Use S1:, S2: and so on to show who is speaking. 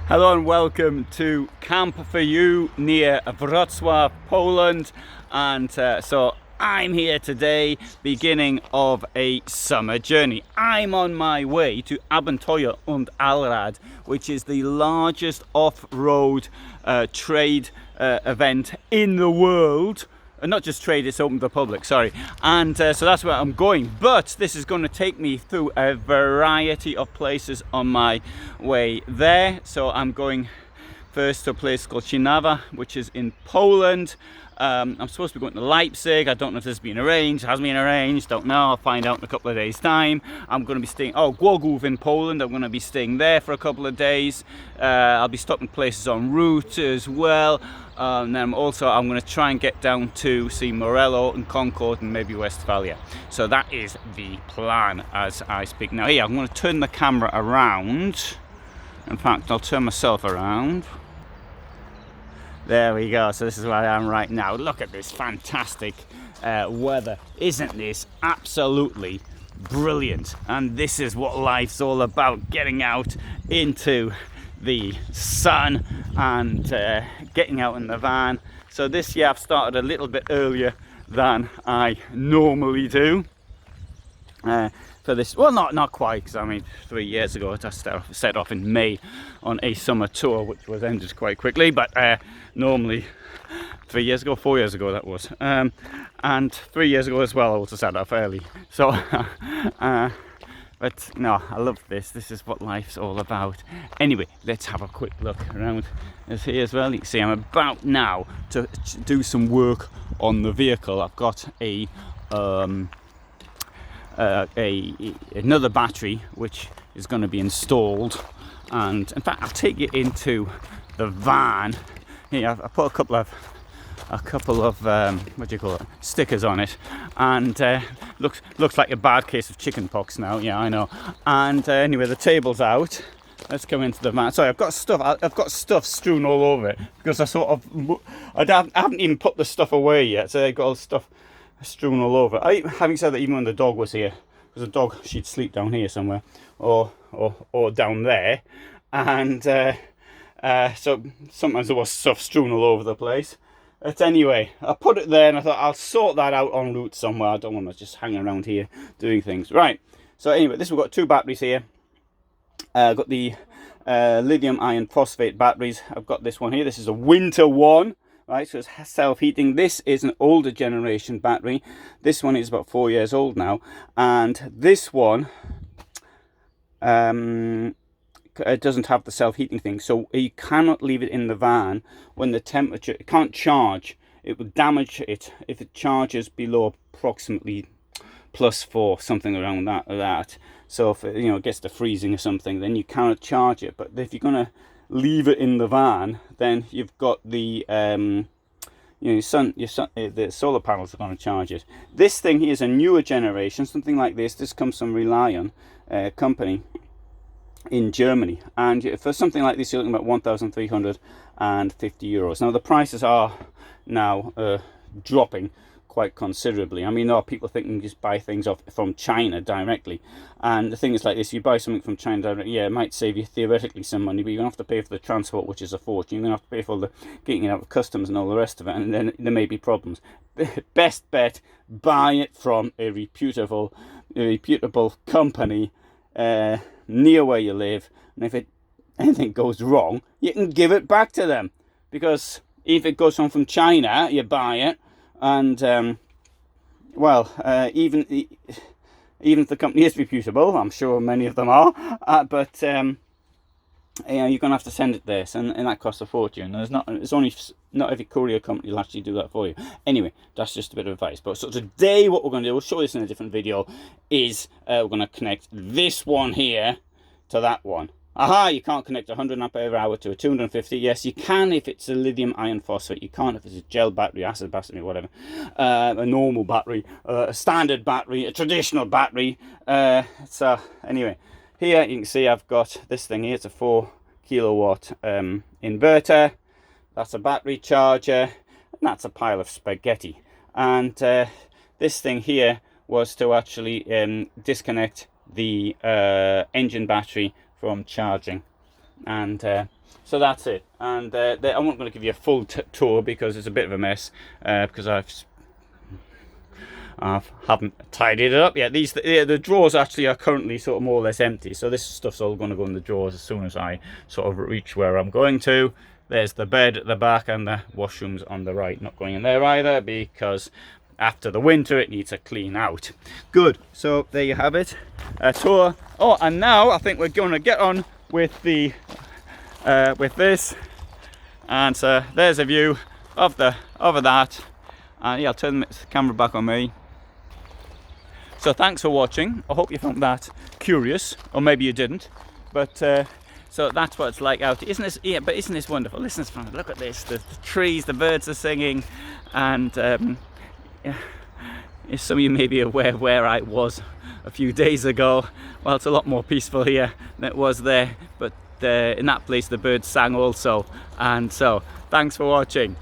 S1: Hello and welcome to Camp for You near Wrocław, Poland. And so I'm here today, beginning of a summer journey. I'm on my way to Abenteuer und Allrad, which is the largest off-road trade event in the world. Not just trade, it's open to the public, sorry. And so that's where I'm going. But this is going to take me through a variety of places on my way there. So I'm going first to a place called Strada, which is in Poland. I'm supposed to be going to Leipzig. I don't know if this has been arranged. Hasn't been arranged. Don't know. I'll find out in a couple of days' time. I'm going to be staying. Wrocław in Poland. I'm going to be staying there for a couple of days. I'll be stopping places en route as well. And then also I'm going to try and get down to see Maurer and Concord and maybe Westfalia. So that is the plan as I speak. Now here, I'm going to turn the camera around. In fact, I'll turn myself around. There we go. So this is where I am right now. Look at this fantastic weather. Isn't this absolutely brilliant? And this is what life's all about, getting out into the sun and getting out in the van. So this year I've started a little bit earlier than I normally do for this. Well, not quite, because I mean 3 years ago I set off in May on a summer tour, which was ended quite quickly, but normally 4 years ago that was, and 3 years ago as well I also set off early. So but no, I love this. This is what life's all about. Anyway, let's have a quick look around this here as well. You can see I'm about now to do some work on the vehicle. I've got another battery which is going to be installed, and in fact I'll take it into the van. Here I put a couple of what do you call it, stickers on it, and looks like a bad case of chicken pox now. Yeah, I know. And anyway, the table's out. Let's come into the van. Sorry, I've got stuff strewn all over it because I haven't even put the stuff away yet, so I've got all the stuff strewn all over. Having said that, even when the dog was here, because the dog, she'd sleep down here somewhere or down there, and so sometimes there was stuff strewn all over the place. But anyway, I put it there and I thought I'll sort that out en route somewhere. I don't want to just hang around here doing things. Right, so anyway, we've got two batteries here. I've got the lithium iron phosphate batteries. I've got this one here. This is a winter one, right? So it's self-heating. This is an older generation battery. This one is about 4 years old now. And this one it doesn't have the self-heating thing, so you cannot leave it in the van when the temperature, it can't charge. It will damage it if it charges below approximately +4, something around that. So if it gets to freezing or something, then you cannot charge it. But if you're gonna leave it in the van, then you've got the the solar panels are going to charge it. This thing here is a newer generation, something like this. This comes from Relion company in Germany, and for something like this you're looking at 1,350 euros. Now the prices are now dropping quite considerably. I mean, there are people thinking you just buy things from China directly, and the thing is like this: you buy something from China directly, yeah, it might save you theoretically some money, but you're gonna have to pay for the transport, which is a fortune. You're gonna have to pay for the getting it out of customs and all the rest of it, and then there may be problems. Best bet: buy it from a reputable company near where you live, and if anything goes wrong, you can give it back to them, because if it goes from China, you buy it, and even if the company is reputable, I'm sure many of them are, but you're gonna have to send it there, and that costs a fortune. Not every courier company will actually do that for you. Anyway, that's just a bit of advice. But so today, what we're going to do, we'll show this in a different video, is we're going to connect this one here to that one. Aha, you can't connect a 100 ampere hour to a 250. Yes, you can if it's a lithium iron phosphate. You can't if it's a gel battery, acid battery, whatever. A normal battery, a standard battery, a traditional battery. So anyway, here you can see I've got this thing here. It's a 4 kilowatt inverter. That's a battery charger, and that's a pile of spaghetti. And this thing here was to actually disconnect the engine battery from charging. and so that's it. And I'm not going to give you a full tour because it's a bit of a mess, because I haven't tidied it up yet. The drawers actually are currently sort of more or less empty, so this stuff's all going to go in the drawers as soon as I sort of reach where I'm going to. There's the bed at the back and the washrooms on the right, not going in there either because after the winter it needs a clean out. Good, so there you have it, a tour. Oh, and now I think we're going to get on with the with this, and so there's a view of that, and yeah, I'll turn the camera back on me. So thanks for watching. I hope you found that curious, or maybe you didn't, but so that's what it's like out. Isn't this, yeah, but isn't this wonderful? Listen, look at this, the trees, the birds are singing, and yeah, if some of you may be aware where I was a few days ago, well, it's a lot more peaceful here than it was there, but in that place the birds sang also. And so thanks for watching.